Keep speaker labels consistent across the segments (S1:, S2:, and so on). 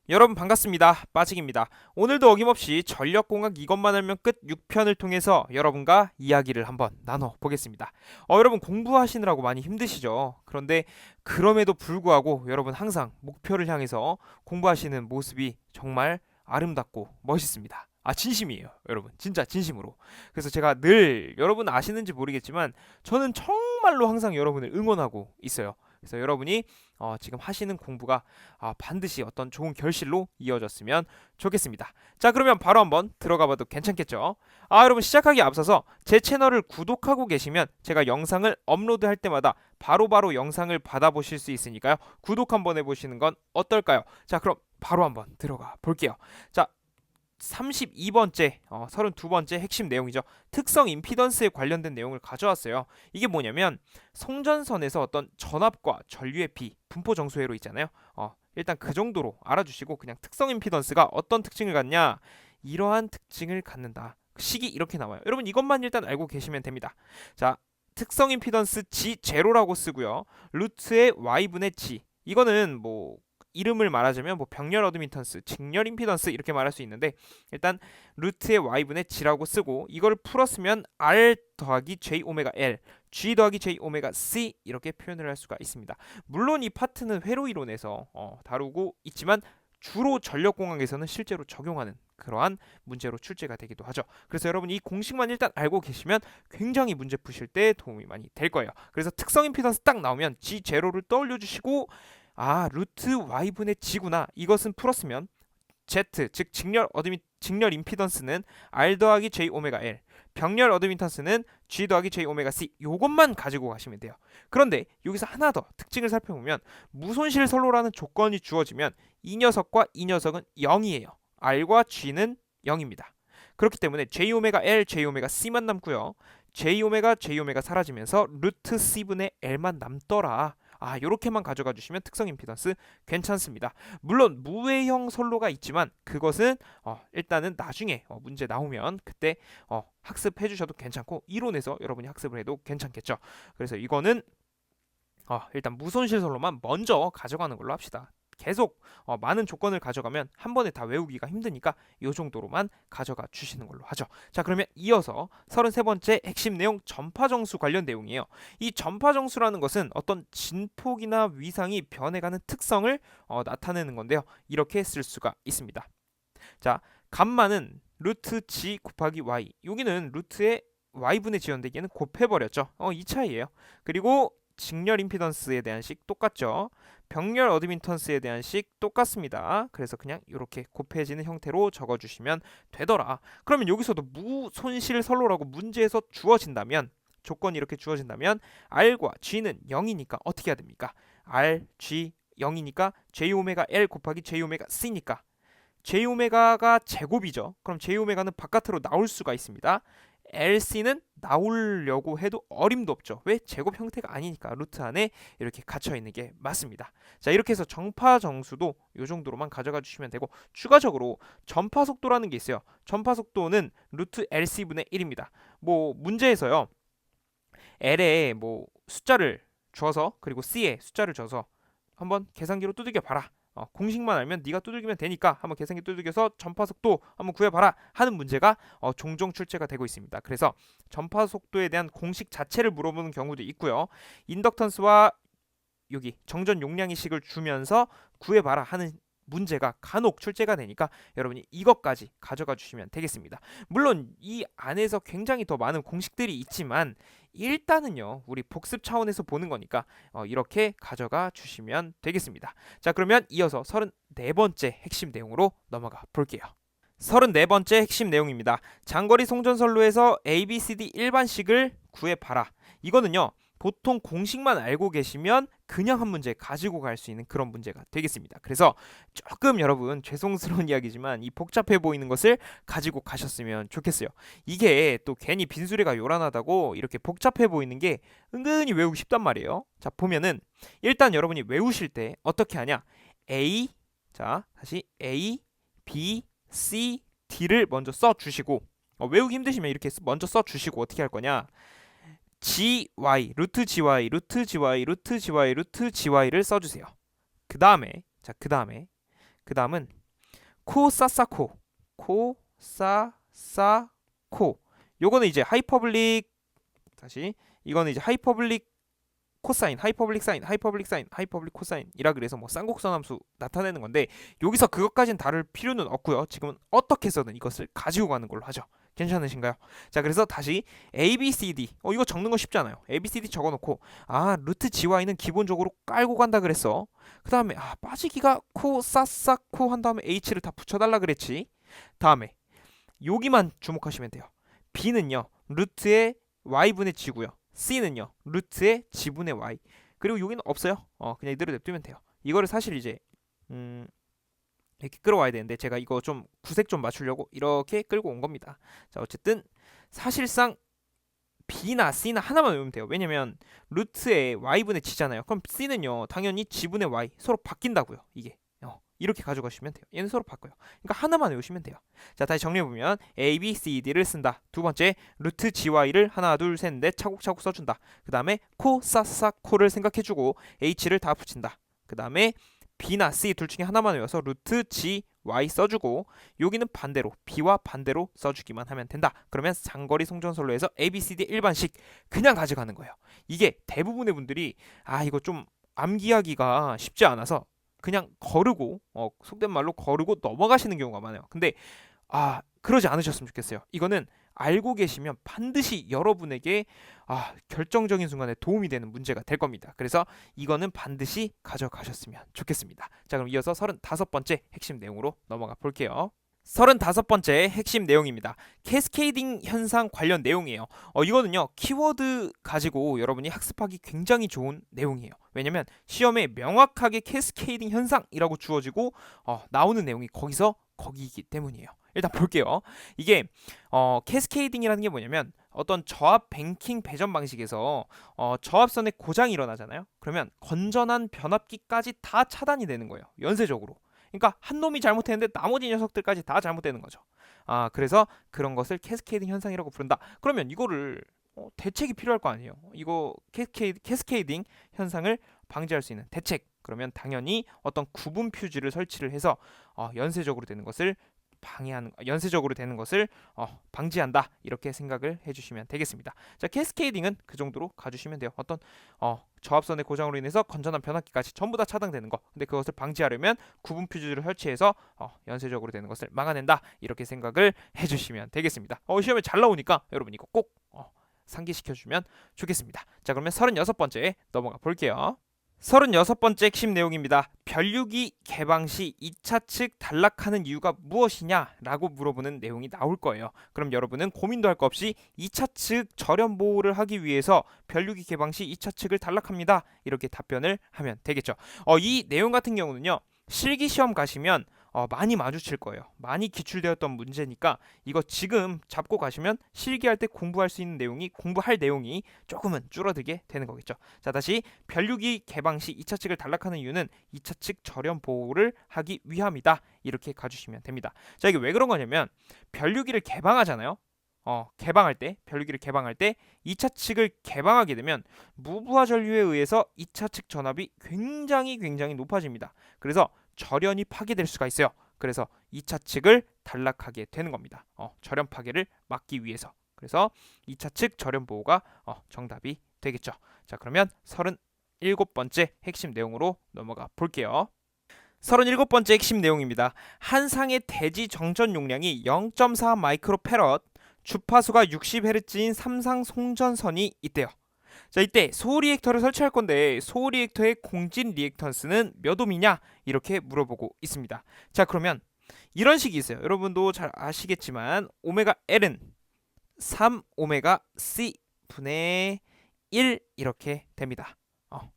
S1: 여러분 반갑습니다. 빠직입니다. 오늘도 어김없이 전력공학 이것만 알면 끝 6편을 통해서 여러분과 이야기를 한번 나눠보겠습니다. 여러분 공부하시느라고 많이 힘드시죠? 그런데 그럼에도 불구하고 여러분 항상 목표를 향해서 공부하시는 모습이 정말 아름답고 멋있습니다. 진심이에요, 여러분. 진짜 진심으로. 그래서 제가 늘 여러분 아시는지 모르겠지만 저는 정말로 항상 여러분을 응원하고 있어요. 그래서 여러분이 지금 하시는 공부가 반드시 어떤 좋은 결실로 이어졌으면 좋겠습니다. 자, 그러면 바로 한번 들어가 봐도 괜찮겠죠? 여러분 시작하기 앞서서 제 채널을 구독하고 계시면 제가 영상을 업로드할 때마다 바로바로 영상을 받아보실 수 있으니까요. 구독 한번 해보시는 건 어떨까요? 자, 그럼 바로 한번 들어가 볼게요. 자, 32번째, 32번째 핵심 내용이죠. 특성 임피던스에 관련된 내용을 가져왔어요. 이게 뭐냐면 송전선에서 어떤 전압과 전류의 비, 분포 정수회로 있잖아요. 일단 그 정도로 알아주시고 그냥 특성 임피던스가 어떤 특징을 갖냐? 이러한 특징을 갖는다. 식이 이렇게 나와요. 여러분 이것만 일단 알고 계시면 됩니다. 자, 특성 임피던스 G 제로라고 쓰고요. 루트의 Y분의 G. 이거는 뭐 이름을 말하자면 뭐 병렬 어드미턴스, 직렬 임피던스 이렇게 말할 수 있는데 일단 루트의 y분의 g라고 쓰고 이걸 풀었으면 r 더하기 j 오메가 l, g 더하기 j 오메가 c 이렇게 표현을 할 수가 있습니다. 물론 이 파트는 회로 이론에서 다루고 있지만 주로 전력공학에서는 실제로 적용하는 그러한 문제로 출제가 되기도 하죠. 그래서 여러분 이 공식만 일단 알고 계시면 굉장히 문제 푸실 때 도움이 많이 될 거예요. 그래서 특성 임피던스 딱 나오면 G0를 떠올려 주시고 루트 y분의 g구나. 이것은 풀었으면 z, 즉 직렬 임피던스는 r 더하기 j 오메가 l, 병렬 어드미턴스는 g 더하기 j 오메가 c. 요것만 가지고 가시면 돼요. 그런데 여기서 하나 더 특징을 살펴보면 무손실 선로라는 조건이 주어지면 이 녀석과 이 녀석은 0이에요. r과 g는 0입니다. 그렇기 때문에 j 오메가 l, j 오메가 c만 남고요. j 오메가 사라지면서 루트 c분의 l만 남더라. 요렇게만 가져가 주시면 특성 임피던스 괜찮습니다. 물론 무외형 선로가 있지만 그것은 일단은 나중에 문제 나오면 그때 학습해 주셔도 괜찮고 이론에서 여러분이 학습을 해도 괜찮겠죠. 그래서 이거는 일단 무손실 선로만 먼저 가져가는 걸로 합시다. 계속 많은 조건을 가져가면 한 번에 다 외우기가 힘드니까 이 정도로만 가져가 주시는 걸로 하죠. 자, 그러면 이어서 33번째 핵심 내용 전파정수 관련 내용이에요. 이 전파정수라는 것은 어떤 진폭이나 위상이 변해가는 특성을 나타내는 건데요. 이렇게 쓸 수가 있습니다. 자, 감마는 루트 g 곱하기 y. 여기는 루트의 y분의 g였는데 얘는 곱해버렸죠. 이 차이예요. 그리고 직렬 임피던스에 대한 식 똑같죠. 병렬 어드미턴스에 대한 식 똑같습니다. 그래서 그냥 이렇게 곱해지는 형태로 적어주시면 되더라. 그러면 여기서도 무손실 선로라고 문제에서 주어진다면 조건이 이렇게 주어진다면 R과 G는 0이니까 어떻게 해야 됩니까? R, G 0이니까 J 오메가 L 곱하기 J 오메가 C니까 J 오메가가 제곱이죠. 그럼 J 오메가는 바깥으로 나올 수가 있습니다. LC는 나오려고 해도 어림도 없죠. 왜? 제곱 형태가 아니니까 루트 안에 이렇게 갇혀 있는 게 맞습니다. 자, 이렇게 해서 전파 정수도 이 정도로만 가져가 주시면 되고 추가적으로 전파 속도라는 게 있어요. 전파 속도는 루트 LC분의 1입니다. 뭐 문제에서요. L에 뭐 숫자를 줘서 그리고 C에 숫자를 줘서 한번 계산기로 두들겨 봐라. 공식만 알면 네가 두들기면 되니까 한번 계산기 두들겨서 전파 속도 한번 구해봐라 하는 문제가 종종 출제가 되고 있습니다. 그래서 전파 속도에 대한 공식 자체를 물어보는 경우도 있고요. 인덕턴스와 여기 정전 용량의식을 주면서 구해봐라 하는 문제가 간혹 출제가 되니까 여러분이 이것까지 가져가 주시면 되겠습니다. 물론 이 안에서 굉장히 더 많은 공식들이 있지만 일단은요 우리 복습 차원에서 보는 거니까 이렇게 가져가 주시면 되겠습니다. 자, 그러면 이어서 34번째 핵심 내용으로 넘어가 볼게요. 34번째 핵심 내용입니다. 장거리 송전선로에서 ABCD 일반식을 구해봐라. 이거는요 보통 공식만 알고 계시면 그냥 한 문제 가지고 갈 수 있는 그런 문제가 되겠습니다. 그래서 조금 여러분 죄송스러운 이야기지만 이 복잡해 보이는 것을 가지고 가셨으면 좋겠어요. 이게 또 괜히 빈수레가 요란하다고 이렇게 복잡해 보이는 게 은근히 외우기 쉽단 말이에요. 자, 보면은 일단 여러분이 외우실 때 어떻게 하냐? A, 자 다시 A, B, C, D를 먼저 써주시고 외우기 힘드시면 이렇게 먼저 써주시고 어떻게 할 거냐? GY, 루트 GY, 루트 GY, 루트 GY, 루트 GY를 써주세요. 그 다음은 코사사코, 코사사코. 요거는 이제 하이퍼블릭, 다시 이거는 이제 하이퍼블릭 코사인, 하이퍼블릭 사인, 하이퍼블릭 사인, 하이퍼블릭 코사인이라 그래서 뭐 쌍곡선 함수 나타내는 건데, 여기서 그것까지는 다룰 필요는 없고요. 지금은 어떻게 해서든 이것을 가지고 가는 걸로 하죠. 괜찮으신가요? 자, 그래서 다시 A, B, C, D. 이거 적는 거 쉽잖아요. A, B, C, D 적어놓고, 루트 GY는 기본적으로 깔고 간다 그랬어. 그 다음에 빠지기가 코사사코 한 다음에 H를 다 붙여달라 그랬지. 다음에 여기만 주목하시면 돼요. B는요 루트의 Y분의 G고요. C는요 루트의 G분의 Y. 그리고 여기는 없어요. 그냥 이대로 냅두면 돼요. 이거를 사실 이제 이렇게 끌어와야 되는데, 제가 이거 좀 구색 좀 맞추려고 이렇게 끌고 온 겁니다. 자, 어쨌든 사실상 B나 C나 하나만 외우면 돼요. 왜냐면 루트의 Y분의 G잖아요. 그럼 C는요 당연히 G분의 Y 서로 바뀐다고요. 이게 이렇게 가져가시면 돼요. 얘는 서로 바꿔요. 그러니까 하나만 외우시면 돼요. 자, 다시 정리해보면 A, B, C, D를 쓴다. 두 번째, 루트 GY를 하나, 둘, 셋, 넷 차곡차곡 써준다. 그 다음에 코, 사, 사, 코를 생각해주고 H를 다 붙인다. 그 다음에 B나 C 둘 중에 하나만 외워서 루트 G, Y 써주고, 여기는 반대로 B와 반대로 써주기만 하면 된다. 그러면 장거리 송전설로 해서 A, B, C, D 일반식 그냥 가져가는 거예요. 이게 대부분의 분들이 이거 좀 암기하기가 쉽지 않아서 그냥 거르고 속된 말로 거르고 넘어가시는 경우가 많아요. 근데 그러지 않으셨으면 좋겠어요. 이거는 알고 계시면 반드시 여러분에게 결정적인 순간에 도움이 되는 문제가 될 겁니다. 그래서 이거는 반드시 가져가셨으면 좋겠습니다. 자, 그럼 이어서 35번째 핵심 내용으로 넘어가 볼게요. 35번째 핵심 내용입니다. 캐스케이딩 현상 관련 내용이에요. 이거는요 키워드 가지고 여러분이 학습하기 굉장히 좋은 내용이에요. 왜냐면 시험에 명확하게 캐스케이딩 현상이라고 주어지고 나오는 내용이 거기이기 때문이에요. 일단 볼게요. 이게 캐스케이딩이라는 게 뭐냐면, 어떤 저압 뱅킹 배전 방식에서 저압선에 고장이 일어나잖아요. 그러면 건전한 변압기까지 다 차단이 되는 거예요. 연쇄적으로. 그러니까 한 놈이 잘못했는데 나머지 녀석들까지 다 잘못되는 거죠. 그래서 그런 것을 캐스케이딩 현상이라고 부른다. 그러면 이거를 대책이 필요할 거 아니에요. 이거 캐스케이딩 현상을 방지할 수 있는 대책. 그러면 당연히 어떤 구분 퓨즈를 설치를 해서 연쇄적으로 되는 것을 방지한다, 이렇게 생각을 해주시면 되겠습니다. 자, 캐스케이딩은 그 정도로 가주시면 돼요. 어떤 저압선의 고장으로 인해서 건전한 변압기까지 전부 다 차단되는 거. 근데 그것을 방지하려면 구분 퓨즈를 설치해서 연쇄적으로 되는 것을 막아낸다, 이렇게 생각을 해주시면 되겠습니다. 시험에 잘 나오니까 여러분 이거 꼭 상기시켜주면 좋겠습니다. 자, 그러면 36번째 넘어가 볼게요. 36번째 핵심 내용입니다. 변류기 개방 시 2차 측 단락하는 이유가 무엇이냐 라고 물어보는 내용이 나올 거예요. 그럼 여러분은 고민도 할 거 없이 2차 측 절연 보호를 하기 위해서 변류기 개방 시 2차 측을 단락합니다, 이렇게 답변을 하면 되겠죠. 이 내용 같은 경우는요 실기시험 가시면 많이 마주칠 거예요. 많이 기출되었던 문제니까 이거 지금 잡고 가시면 실기할 때 공부할 내용이 조금은 줄어들게 되는 거겠죠. 자, 다시 변류기 개방 시 2차 측을 단락하는 이유는 2차 측 절연 보호를 하기 위함이다, 이렇게 가주시면 됩니다. 자, 이게 왜 그런 거냐면, 변류기를 개방하잖아요. 변류기를 개방할 때 2차 측을 개방하게 되면 무부하 전류에 의해서 2차 측 전압이 굉장히 높아집니다. 그래서 절연이 파괴될 수가 있어요. 그래서 2차 측을 단락하게 되는 겁니다. 절연 파괴를 막기 위해서. 그래서 2차 측 절연 보호가 정답이 되겠죠. 자, 그러면 37번째 핵심 내용으로 넘어가 볼게요. 37번째 핵심 내용입니다. 한 상의 대지 정전 용량이 0.4 마이크로패럿, 주파수가 60Hz인 3상 송전선이 있대요. 자, 이때 소호 리액터를 설치할 건데 소호 리액터의 공진 리액턴스는 몇 옴이냐, 이렇게 물어보고 있습니다. 자, 그러면 이런 식이 있어요. 여러분도 잘 아시겠지만 오메가 L은 3 오메가 C 분의 1 이렇게 됩니다.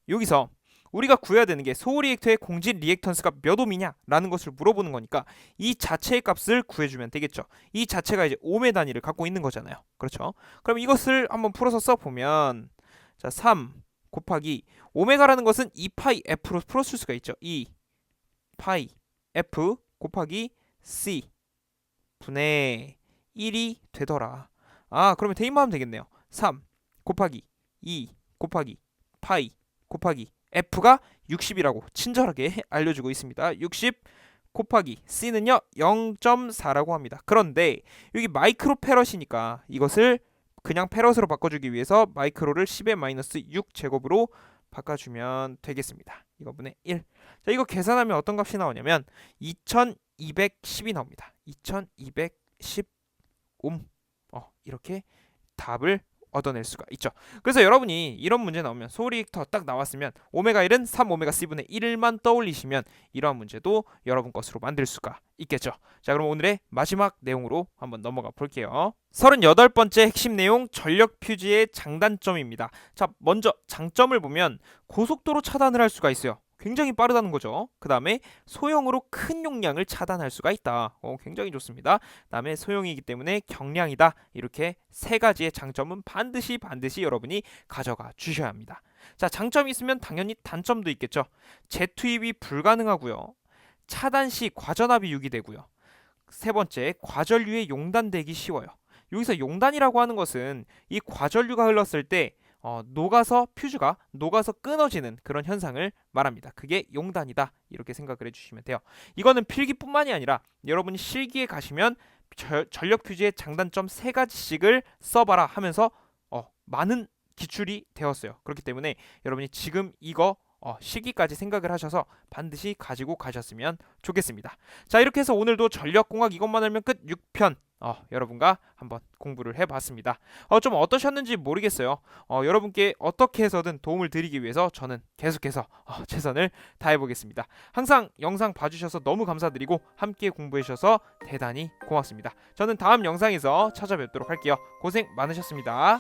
S1: 여기서 우리가 구해야 되는 게 소호 리액터의 공진 리액턴스가 몇 옴이냐 라는 것을 물어보는 거니까 이 자체의 값을 구해주면 되겠죠. 이 자체가 이제 옴의 단위를 갖고 있는 거잖아요. 그렇죠? 그럼 이것을 한번 풀어서 써보면, 자, 3 곱하기 오메가라는 것은 2파이 F로 풀어쓸 수가 있죠. 2파이 F 곱하기 C 분의 1이 되더라. 그러면 대입만 하면 되겠네요. 3 곱하기 2 곱하기 파이 곱하기 F가 60이라고 친절하게 알려주고 있습니다. 60 곱하기 C는요 0.4라고 합니다. 그런데 여기 마이크로 페럿이니까 이것을 그냥 페럿으로 바꿔주기 위해서 마이크로를 10의 마이너스 6 제곱으로 바꿔주면 되겠습니다. 이거분의 1. 자, 이거 계산하면 어떤 값이 나오냐면 2210이 나옵니다. 2210 옴. 이렇게 답을 얻어낼 수가 있죠. 그래서 여러분이 이런 문제 나오면 소리릭터 딱 나왔으면 오메가 1은 3 오메가 C분의 1만 떠올리시면 이러한 문제도 여러분 것으로 만들 수가 있겠죠. 자, 그럼 오늘의 마지막 내용으로 한번 넘어가 볼게요. 38번째 핵심 내용, 전력 퓨즈의 장단점입니다. 자, 먼저 장점을 보면 고속도로 차단을 할 수가 있어요. 굉장히 빠르다는 거죠. 그 다음에 소형으로 큰 용량을 차단할 수가 있다. 굉장히 좋습니다. 그 다음에 소형이기 때문에 경량이다. 이렇게 세 가지의 장점은 반드시 여러분이 가져가 주셔야 합니다. 자, 장점이 있으면 당연히 단점도 있겠죠. 재투입이 불가능하고요. 차단 시 과전압이 유기되고요. 세 번째, 과전류에 용단되기 쉬워요. 여기서 용단이라고 하는 것은 이 과전류가 흘렀을 때 녹아서 퓨즈가 녹아서 끊어지는 그런 현상을 말합니다. 그게 용단이다. 이렇게 생각을 해주시면 돼요. 이거는 필기뿐만이 아니라 여러분이 실기에 가시면 전력 퓨즈의 장단점 세 가지씩을 써봐라 하면서 많은 기출이 되었어요. 그렇기 때문에 여러분이 지금 이거 실기까지 생각을 하셔서 반드시 가지고 가셨으면 좋겠습니다. 자, 이렇게 해서 오늘도 전력공학 이것만 알면 끝 6편 여러분과 한번 공부를 해봤습니다. 좀 어떠셨는지 모르겠어요. 여러분께 어떻게 해서든 도움을 드리기 위해서 저는 계속해서 최선을 다해보겠습니다. 항상 영상 봐주셔서 너무 감사드리고 함께 공부해주셔서 대단히 고맙습니다. 저는 다음 영상에서 찾아뵙도록 할게요. 고생 많으셨습니다.